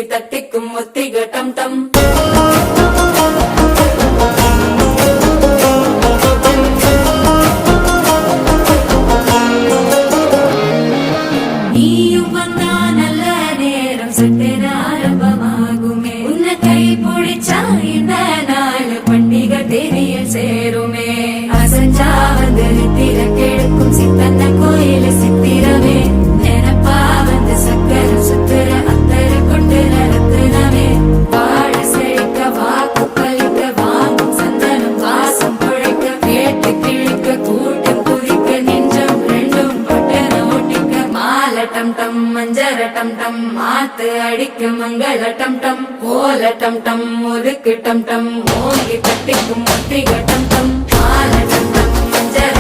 ஓங்கி தட்டிக்கும் ஒத்திக டம் டம் நீயும் வந்தா நல்ல நேரம் சட்டென ஆரம்பமாகுமே உன்னை கை பிடிச்சா இந்த நாள் பண்டிகை தேதியில் சேருமே அசஞ்சா வந்து நித்திர கெடுக்கும் சித்தன்ன கோயில சித்திரமே நினப்பா வந்து சக்கர சுத்துற அத்தர கொண்டு நடத்துனவே வாழ செழிக்க வாக்கு பலிக்க வாங்கும் சந்தனம் வாசம் குழைக்க கேட்டு கிழிக்க கூட்டம் குதிக்க நெஞ்சம் ரெண்டும் பட்டன ஓட்டிக்க மால டம் டம் மஞ்சர டம் டம் மாத்து அடிக்க மங்கள டம் டம் ஓல டம் டம் ஒதுக்கு டம் டம் ஓங்கி தட்டிக்கும் ஒத்திக டம் டம் மால டம் டம் மஞ்சர